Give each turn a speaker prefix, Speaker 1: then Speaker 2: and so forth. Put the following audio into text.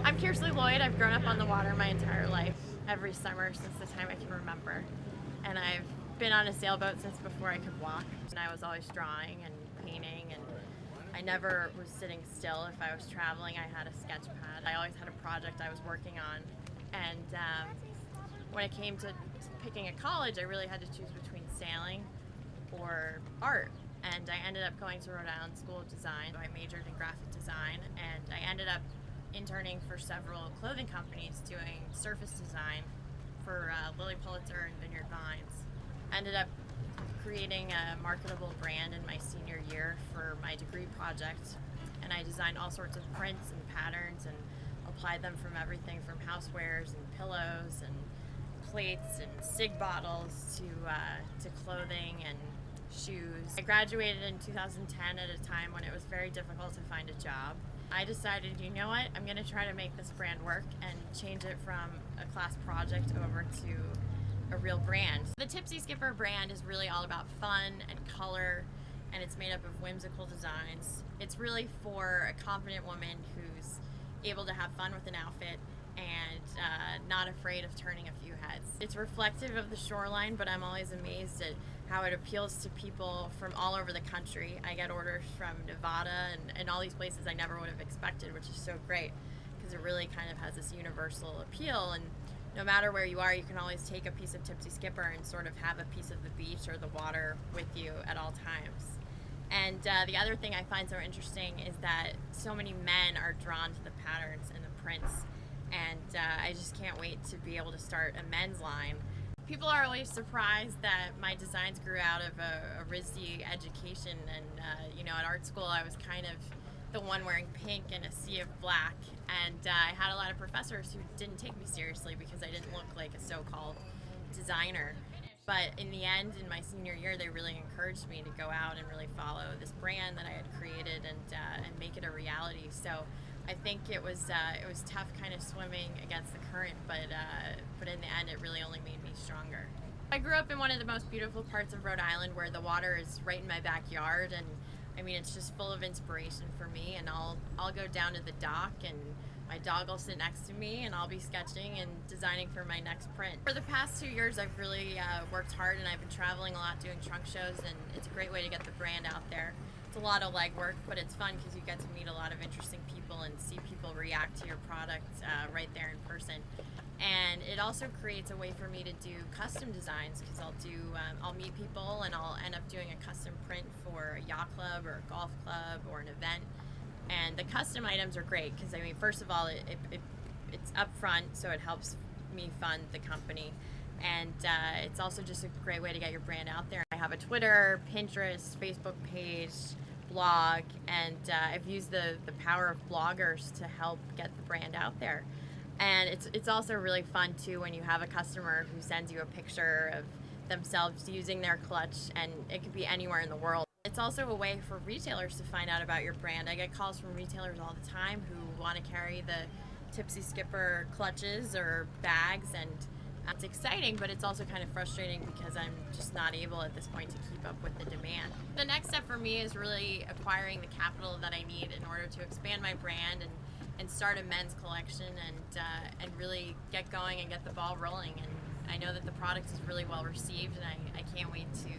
Speaker 1: I'm Kearsley Lloyd. I've grown up on the water my entire life, every summer since the time I can remember. And I've been on a sailboat since before I could walk. And I was always drawing and painting, and I never was sitting still. If I was traveling, I had a sketch pad. I always had a project I was working on. And when it came to picking a college, I really had to choose between sailing or art. And I ended up going to Rhode Island School of Design. I majored in graphic design, and I ended up interning for several clothing companies doing surface design for Lilly Pulitzer and Vineyard Vines. Ended up creating a marketable brand in my senior year for my degree project, and I designed all sorts of prints and patterns and applied them from everything from housewares and pillows and plates and cig bottles to clothing and shoes. I graduated in 2010 at a time when it was very difficult to find a job. I decided, you know what, I'm going to try to make this brand work and change it from a class project over to a real brand. The Tipsy Skipper brand is really all about fun and color, and it's made up of whimsical designs. It's really for a confident woman who's able to have fun with an outfit and not afraid of turning a few heads. It's reflective of the shoreline, but I'm always amazed at how it appeals to people from all over the country. I get orders from Nevada and all these places I never would have expected, which is so great because it really kind of has this universal appeal, and no matter where you are, you can always take a piece of Tipsy Skipper and sort of have a piece of the beach or the water with you at all times. And the other thing I find so interesting is that so many men are drawn to the patterns and the prints, and I just can't wait to be able to start a men's line. People are always surprised that my designs grew out of a RISD education, and at art school I was kind of the one wearing pink in a sea of black, and I had a lot of professors who didn't take me seriously because I didn't look like a so-called designer. But in the end, in my senior year, they really encouraged me to go out and really follow this brand that I had created and make it a reality. So I think it was tough kind of swimming against the current, but in the end it really only made me stronger. I grew up in one of the most beautiful parts of Rhode Island where the water is right in my backyard, and I mean it's just full of inspiration for me, and I'll go down to the dock and my dog will sit next to me and I'll be sketching and designing for my next print. For the past 2 years I've really worked hard, and I've been traveling a lot doing trunk shows, and it's a great way to get the brand out there. It's a lot of legwork, but it's fun because you get to meet a lot of interesting people and see people react to your product right there in person. And it also creates a way for me to do custom designs because I'll meet people and I'll end up doing a custom print for a yacht club or a golf club or an event. And the custom items are great because, I mean, first of all, it's upfront, so it helps me fund the company. And it's also just a great way to get your brand out there. I have a Twitter, Pinterest, Facebook page, blog, and I've used the power of bloggers to help get the brand out there. And it's also really fun too when you have a customer who sends you a picture of themselves using their clutch, and it could be anywhere in the world. It's also a way for retailers to find out about your brand. I get calls from retailers all the time who want to carry the Tipsy Skipper clutches or bags, and it's exciting, but it's also kind of frustrating because I'm just not able at this point to keep up with the demand. The next step for me is really acquiring the capital that I need in order to expand my brand and start a men's collection and really get going and get the ball rolling. And I know that the product is really well received, and I can't wait to